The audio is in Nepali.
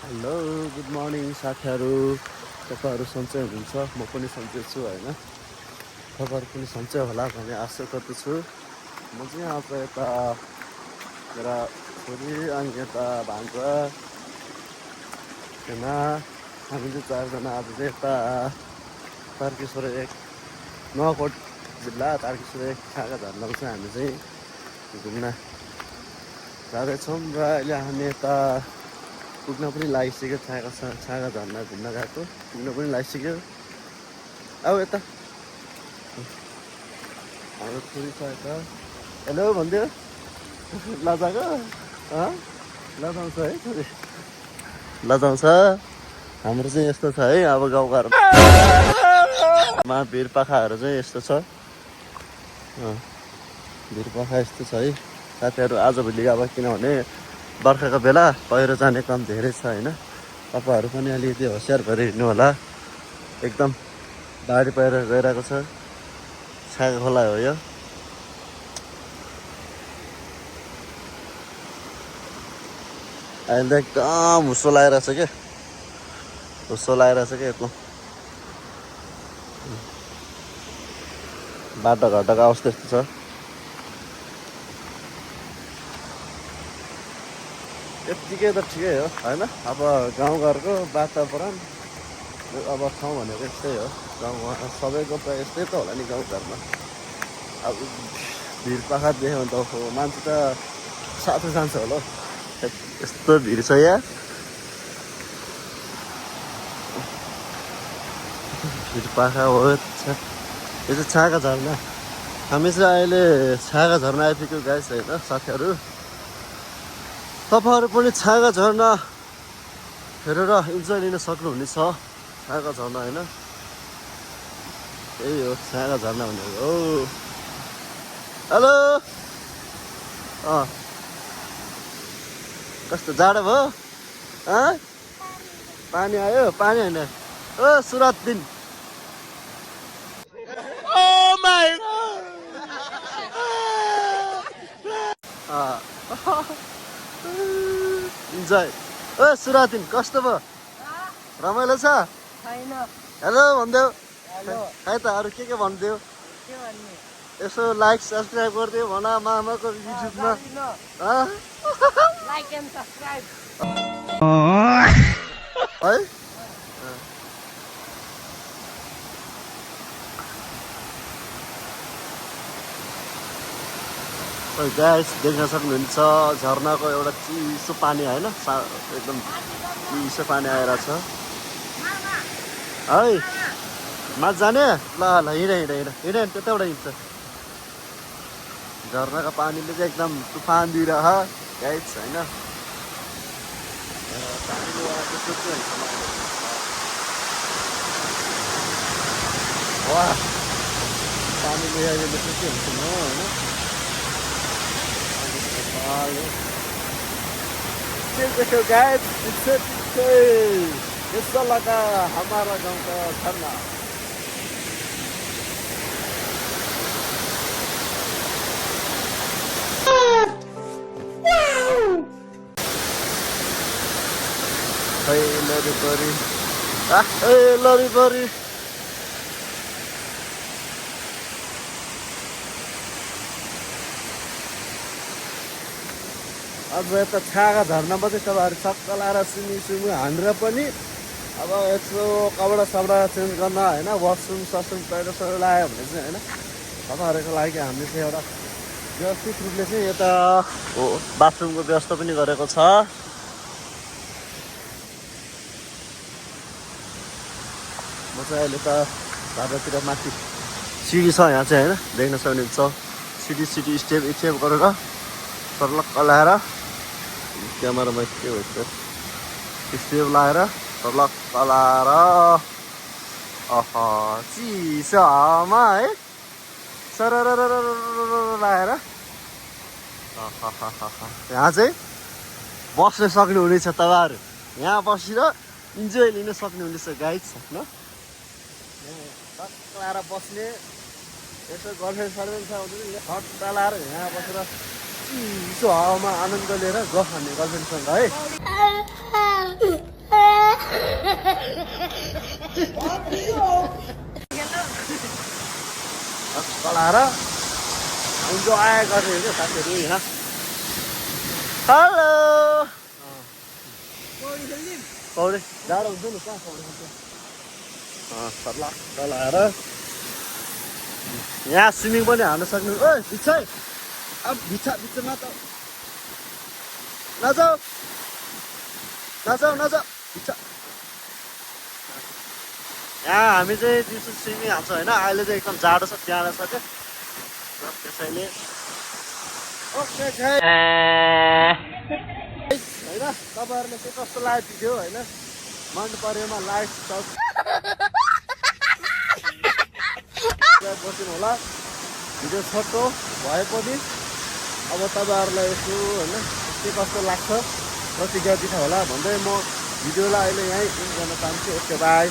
हेलो गुड मर्निङ साथीहरू। तपाईँहरू सन्चै हुनुहुन्छ, म पनि सन्चै छु होइन। तपाईँहरू पनि सन्चै होला भन्ने आशा गर्दछु। म चाहिँ आज यता मेरा छोरी अनि यता भान्जा होइन, हामी चाहिँ चारजना आज चाहिँ यता तारकेश्वर एक नुवाकोट जिल्ला तारकेश्वर एक छागा झर्नामा चाहिँ हामी चाहिँ घुम्न जाँदैछौँ र अहिले हामी यता पुग्न पनि लागिसक्यो। छागा झर्ना घुम्न गएको पुग्न पनि लागिसक्यो। अब यता हाम्रो छोरी छ यता हेलो भनिदियो लजाको लजाउँछ है छोरी लजाउँछ। हाम्रो चाहिँ यस्तो छ है, अब गाउँघरमा भिरपाखाहरू चाहिँ यस्तो छ, भिरपाखा यस्तो छ है साथीहरू। आजभोलि अब किनभने बर्खाको बेला पहिरो जाने काम धेरै छ होइन। तपाईँहरू पनि अलिकति होसियार भएर हिँड्नु होला। एकदम बाढी पहिरो गइरहेको छ। छागा खोला हो यो। अहिले त एकदम हुस्सो लगाइरहेछ क्या, हुस्सो लगाइरहेछ क्या एकदम। बाटो घाटोको अवस्था यस्तो छ। यत्तिकै त ठिकै हो होइन। अब गाउँघरको वातावरण अब ठाउँ भनेको यस्तै हो। गाउँमा सबैको त यस्तै त होला नि गाउँघरमा। अब भिरपाखा देख्यो भने त मान्छे त साथै जान्छ होला। यस्तो भिड छ यहाँ, भिरपाखा हो। यो चाहिँ छागा झर्ना। हामी चाहिँ अहिले छागा झर्ना आइपुग्यो गाइस होइन साथीहरू। तपाईँहरू पनि छागा झर्ना हेरेर इन्जोय लिन सक्नुहुनेछ। छागा झर्ना होइन, त्यही हो छागा झर्ना भनेको हो। हेलो कस्तो जाडो भयो पानी आयो? पानी होइन ओ सुरत दिन इन्जोय। ओ सुरातिन कस्तो भयो? रमाइलो छ? हेलो भनिदेऊ। खै त अरू के भनिदेऊ? यसो लाइक सब्सक्राइब गरिदियो भन मामाको युट्युबमा। Like and subscribe. है गाइस देख्न सक्नुहुन्छ झर्नाको एउटा चिसो पानी होइन, एकदम चिसो पानी आइरहेको छ है। माथि जाने ल ल हिँड हिँड हिँड हिँड त्यताबाट हिँड्छ। झर्नाको पानीले चाहिँ एकदम तुफान दिइरह गाइस होइन। वा पानीले अहिले के हुन्छ म होइन। देखो गाइस पीछे ऐसा लगा हमारा गांव का झरना। लरी परी अब यता छागा झर्नामा चाहिँ तपाईँहरू सक्क लाएर सुमु हानेर पनि अब यसो कपडा सपडा चेन्ज गर्न होइन, वासरुम ससरुम टोइलेट सबै लगायो भने चाहिँ होइन तपाईँहरूको लागि हामीले चाहिँ एउटा व्यवस्थित रूपले चाहिँ यता बाथरुमको व्यवस्था पनि गरेको छ। म चाहिँ अहिले त घरतिर माथि सिडी छ यहाँ चाहिँ होइन, देख्न सक्नुहुन्छ। सिडी स्टेप गरेर सर्लक्क लाएर क्यामेरामा के भन्छ स्टेप लाएर सर्लक्क लाएर चिसो हावामा है सरर लाएर यहाँ चाहिँ बस्न सक्नुहुनेछ। तपाईँहरू यहाँ बसेर इन्जोय लिन सक्नुहुनेछ गाइस होइन। टक्क लाएर बस्ने यसो गर्लफ्रेन्ड सर्लफ्रेन्ड छ भने हट्टा लाएर यहाँ बसेर चिसो हावामा आनन्द लिएर गफ भन्ने गर्लफ्रेन्डसँग है। चलाएर इन्जोय गरेर क्या साथीहरू होइन हेलो पौडी जाडो हुन्छ नि कहाँ पौडी हुन्छ सर्ला चलाएर यहाँ स्विमिङ पनि हाल्न सक्नु ओ बिच्छै अब बिच्छमा त नजाऊ बिच्छा यहाँ हामी चाहिँ दिउँसो स्विमिङ हाल्छौँ होइन अहिले चाहिँ एकदम जाडो छ जाडो छ क्या त्यसैले ओके होइन तपाईँहरूले चाहिँ कस्तो लाग्यो भिडियो होइन मन परेमा लाइक बस्नु होला भिडियो छोटो भए पनि अब तपाईँहरूलाई यसो होइन के कस्तो लाग्छ प्रतिक्रिया दिनु होला भन्दै म भिडियोलाई अहिले यहीँ इन्ड गर्न चाहन्छु ओके बाई